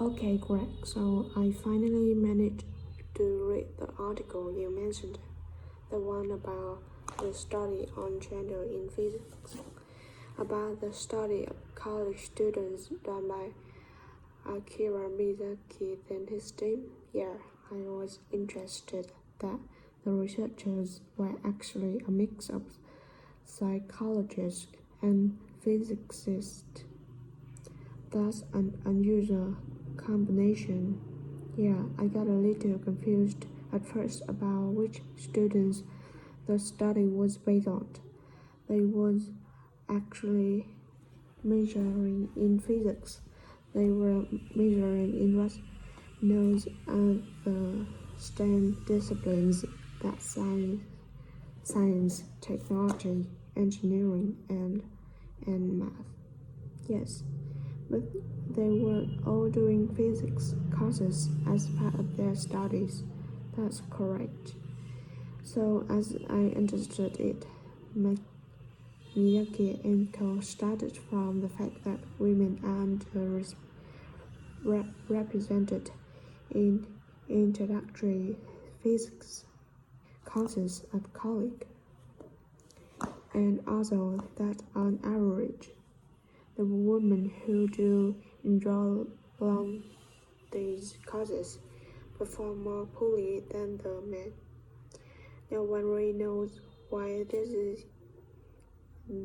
Okay, Greg, so I finally managed to read the article you mentioned, the one about the study on gender in physics, about the study of college students done by Akira Miyazaki and his team. Yeah, I was interested that the researchers were actually a mix of psychologists and physicists. That's an unusual combination. Yeah, I got a little confused at first about which students the study was based on. They was actually measuring in physics. They were measuring in what known as the STEM disciplines, that science, technology, engineering, and math. Yes, but they were all doing physics courses as part of their studies. That's correct. So, as I understood it, Miyake and co started from the fact that women aren't represented in introductory physics courses at college, and also that on average, the women who do enroll along these courses perform more poorly than the men. No one really knows why this is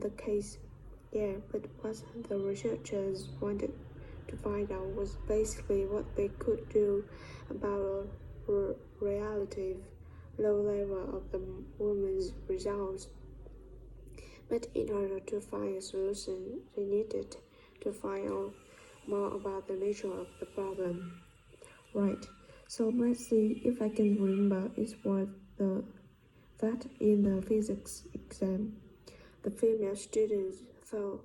the case. Yeah, but what the researchers wanted to find out was basically what they could do about a relative low level of the women's results. But in order to find a solution, they needed to find out more about the nature of the problem. Right, so let's see if I can remember it was that in the physics exam, the female students thought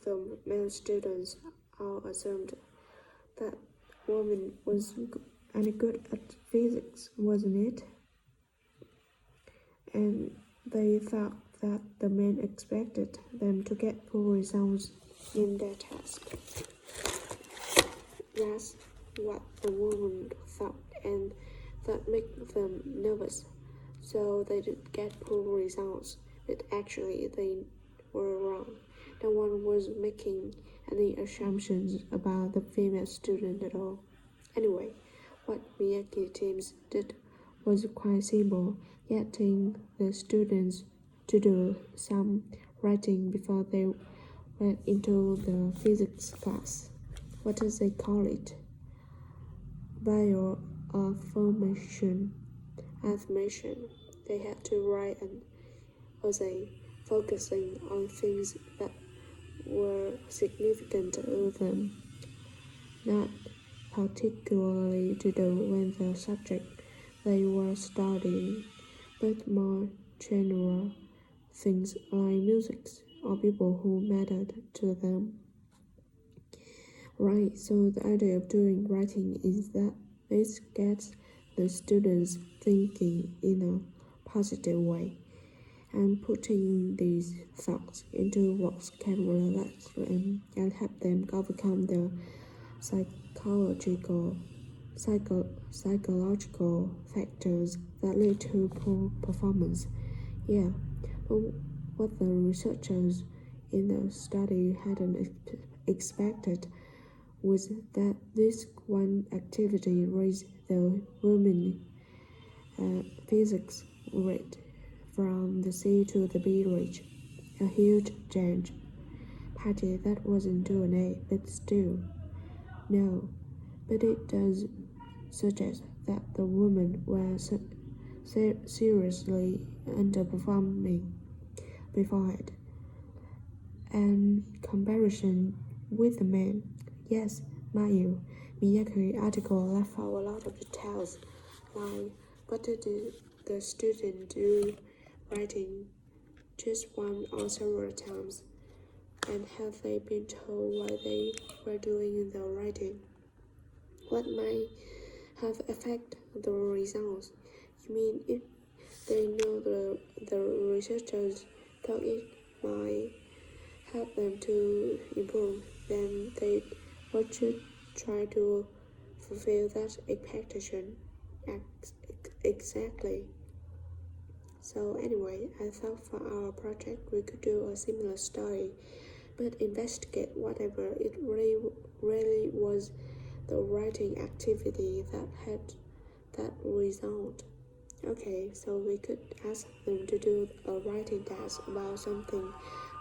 the male students all assumed that woman was any good at physics, wasn't it? And they thought that the men expected them to get poor results in their test. That's what the woman thought, and that made them nervous. So they did get poor results, but actually they were wrong. No one was making any assumptions about the female student at all. Anyway, what Miyake teams did was quite simple, getting the students to do some writing before they went into the physics class. What does they call it? Bioaffirmation. Affirmation. They had to write an essay focusing on things that were significant to them, not particularly to do with the subject they were studying, but more general things like music or people who mattered to them. Right, so the idea of doing writing is that this gets the students thinking in a positive way and putting these thoughts into words can relax them and help them overcome the psychological factors that lead to poor performance. Yeah, but what the researchers in the study hadn't expected was that this one activity raised the women physics rate from the C to the B range, a huge change. Patty, that wasn't doing it, but still. No, but it does suggest that the women were seriously underperforming beforehand. And comparison with the men. Yes, Mayu, Miyake article left out a lot of details, like what did the student do writing just one or several times, and have they been told why they were doing the writing? What might have affected the results? You mean if they know the researchers thought it might help them to improve, then they what should try to fulfill that expectation exactly. So anyway, I thought for our project we could do a similar study, but investigate whatever it really was the writing activity that had that result. Okay, so we could ask them to do a writing task about something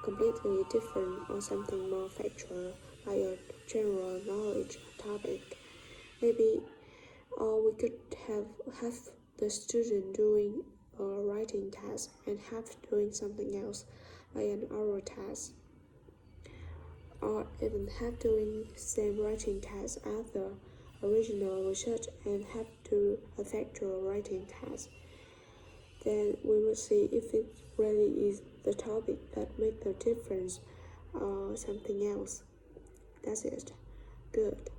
completely different or something more factual, like a general knowledge topic. Maybe, or we could have the student doing a writing task and have doing something else, like an oral task, or even have doing same writing task as the original research and have do a factual writing task. Then we will see if it really is the topic that makes the difference or something else. That's it. Good.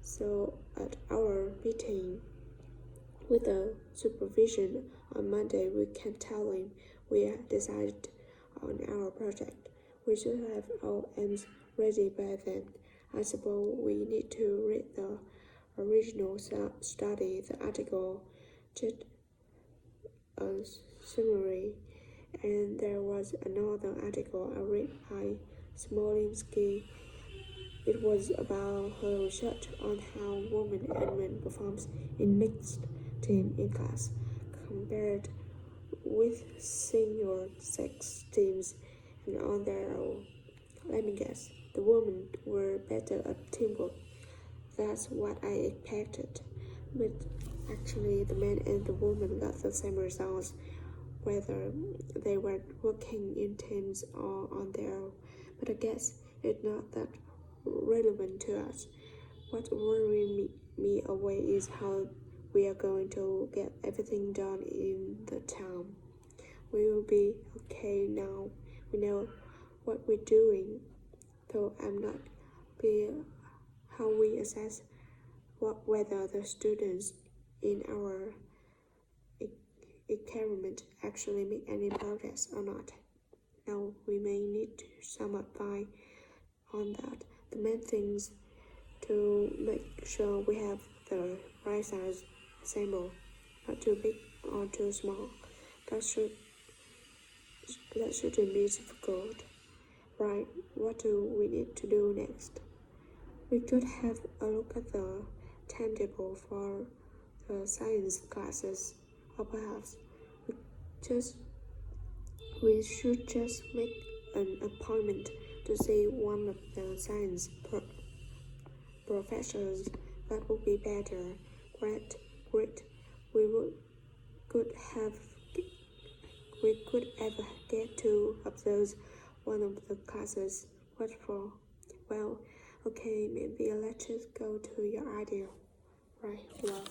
So at our meeting with the supervision on Monday, we can tell him we have decided on our project. We should have our aims ready by then. I suppose we need to read the original study, the article, just a summary, and there was another article I read by Smolinski. It was about her research on how women and men performs in mixed team in class, compared with single sex teams and on their own. Let me guess, the women were better at teamwork. That's what I expected. But actually, the men and the women got the same results, whether they were working in teams or on their own. But I guess it's not that relevant to us. What worries me away is how we are going to get everything done in the town. We will be okay now. We know what we're doing, though I'm not clear how we assess whether the students in our experiment actually make any progress or not. Now we may need to sum up by on that. The main things to make sure we have the right size sample, not too big or too small. That shouldn't be difficult. Right, what do we need to do next? We could have a look at the timetable for the science classes, or perhaps we should just make an appointment to see one of the science professors. That would be better. Great. We could ever get to observe one of the classes. What for? Well, okay, maybe let's just go to your idea. Right, love.